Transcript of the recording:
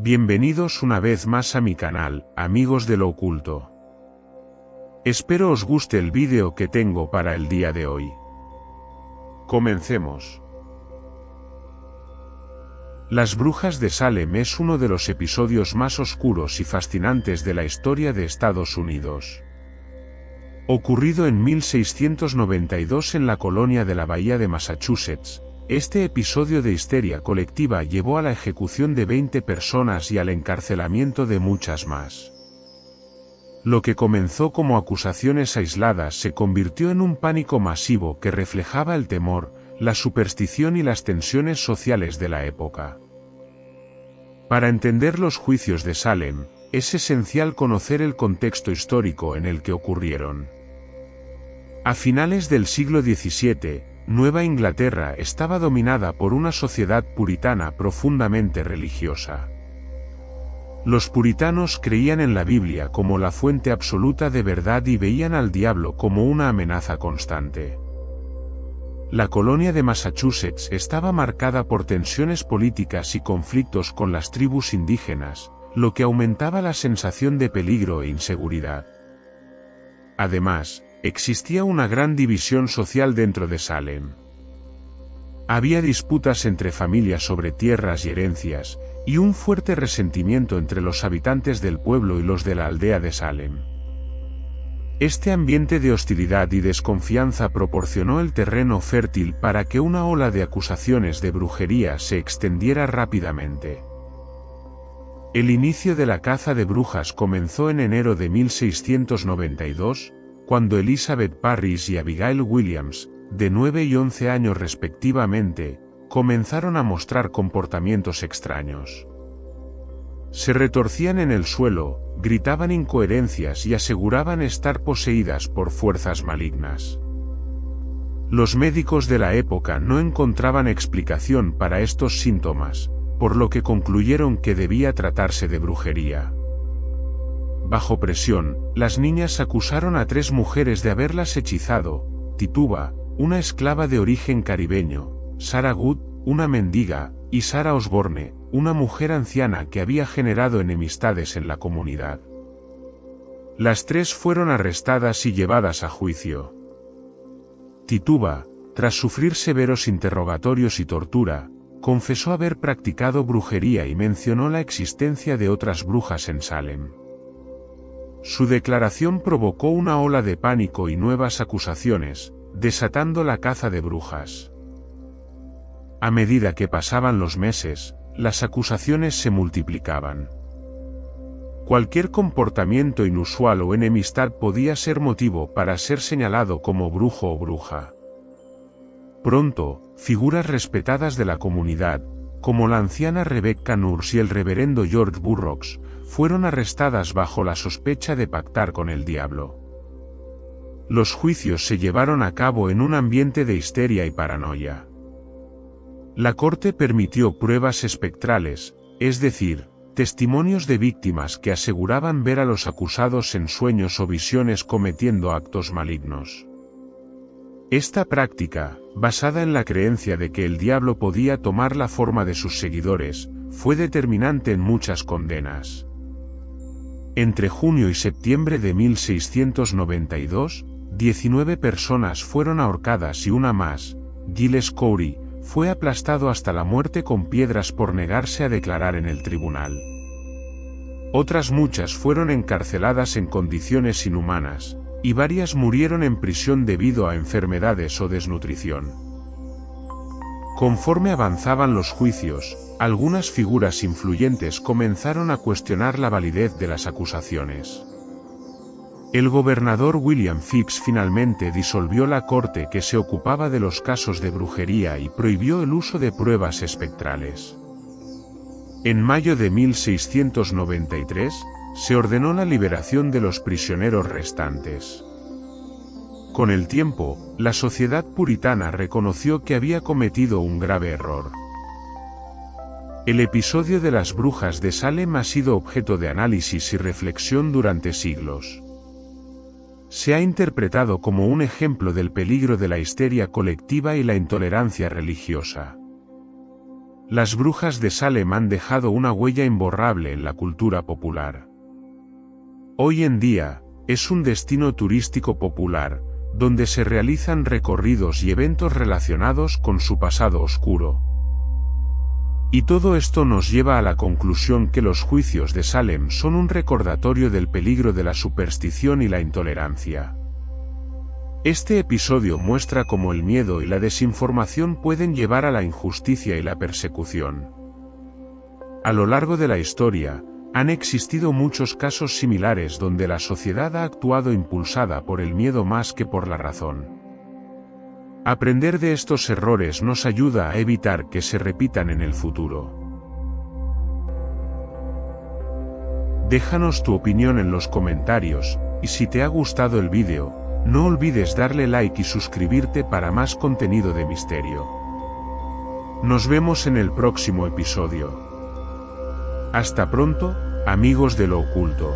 Bienvenidos una vez más a mi canal, amigos de lo oculto. Espero os guste el vídeo que tengo para el día de hoy. Comencemos. Las Brujas de Salem es uno de los episodios más oscuros y fascinantes de la historia de Estados Unidos. Ocurrido en 1692 en la colonia de la Bahía de Massachusetts, este episodio de histeria colectiva llevó a la ejecución de 20 personas y al encarcelamiento de muchas más. Lo que comenzó como acusaciones aisladas se convirtió en un pánico masivo que reflejaba el temor, la superstición y las tensiones sociales de la época. Para entender los juicios de Salem, es esencial conocer el contexto histórico en el que ocurrieron. A finales del siglo XVII, Nueva Inglaterra estaba dominada por una sociedad puritana profundamente religiosa. Los puritanos creían en la Biblia como la fuente absoluta de verdad y veían al diablo como una amenaza constante. La colonia de Massachusetts estaba marcada por tensiones políticas y conflictos con las tribus indígenas, lo que aumentaba la sensación de peligro e inseguridad. Además, existía una gran división social dentro de Salem. Había disputas entre familias sobre tierras y herencias, y un fuerte resentimiento entre los habitantes del pueblo y los de la aldea de Salem. Este ambiente de hostilidad y desconfianza proporcionó el terreno fértil para que una ola de acusaciones de brujería se extendiera rápidamente. El inicio de la caza de brujas comenzó en enero de 1692, cuando Elizabeth Parris y Abigail Williams, de 9 y 11 años respectivamente, comenzaron a mostrar comportamientos extraños. Se retorcían en el suelo, gritaban incoherencias y aseguraban estar poseídas por fuerzas malignas. Los médicos de la época no encontraban explicación para estos síntomas, por lo que concluyeron que debía tratarse de brujería. Bajo presión, las niñas acusaron a 3 mujeres de haberlas hechizado: Tituba, una esclava de origen caribeño; Sarah Good, una mendiga; y Sarah Osborne, una mujer anciana que había generado enemistades en la comunidad. Las 3 fueron arrestadas y llevadas a juicio. Tituba, tras sufrir severos interrogatorios y tortura, confesó haber practicado brujería y mencionó la existencia de otras brujas en Salem. Su declaración provocó una ola de pánico y nuevas acusaciones, desatando la caza de brujas. A medida que pasaban los meses, las acusaciones se multiplicaban. Cualquier comportamiento inusual o enemistad podía ser motivo para ser señalado como brujo o bruja. Pronto, figuras respetadas de la comunidad, como la anciana Rebecca Nurse y el reverendo George Burroughs, fueron arrestadas bajo la sospecha de pactar con el diablo. Los juicios se llevaron a cabo en un ambiente de histeria y paranoia. La corte permitió pruebas espectrales, es decir, testimonios de víctimas que aseguraban ver a los acusados en sueños o visiones cometiendo actos malignos. Esta práctica, basada en la creencia de que el diablo podía tomar la forma de sus seguidores, fue determinante en muchas condenas. Entre junio y septiembre de 1692, 19 personas fueron ahorcadas y una más, Giles Corey, fue aplastado hasta la muerte con piedras por negarse a declarar en el tribunal. Otras muchas fueron encarceladas en condiciones inhumanas, y varias murieron en prisión debido a enfermedades o desnutrición. Conforme avanzaban los juicios, algunas figuras influyentes comenzaron a cuestionar la validez de las acusaciones. El gobernador William Phips finalmente disolvió la corte que se ocupaba de los casos de brujería y prohibió el uso de pruebas espectrales. En mayo de 1693, se ordenó la liberación de los prisioneros restantes. Con el tiempo, la sociedad puritana reconoció que había cometido un grave error. El episodio de las Brujas de Salem ha sido objeto de análisis y reflexión durante siglos. Se ha interpretado como un ejemplo del peligro de la histeria colectiva y la intolerancia religiosa. Las brujas de Salem han dejado una huella imborrable en la cultura popular. Hoy en día, es un destino turístico popular, donde se realizan recorridos y eventos relacionados con su pasado oscuro. Y todo esto nos lleva a la conclusión que los juicios de Salem son un recordatorio del peligro de la superstición y la intolerancia. Este episodio muestra cómo el miedo y la desinformación pueden llevar a la injusticia y la persecución. A lo largo de la historia, han existido muchos casos similares donde la sociedad ha actuado impulsada por el miedo más que por la razón. Aprender de estos errores nos ayuda a evitar que se repitan en el futuro. Déjanos tu opinión en los comentarios, y si te ha gustado el vídeo, no olvides darle like y suscribirte para más contenido de misterio. Nos vemos en el próximo episodio. Hasta pronto, amigos de lo oculto.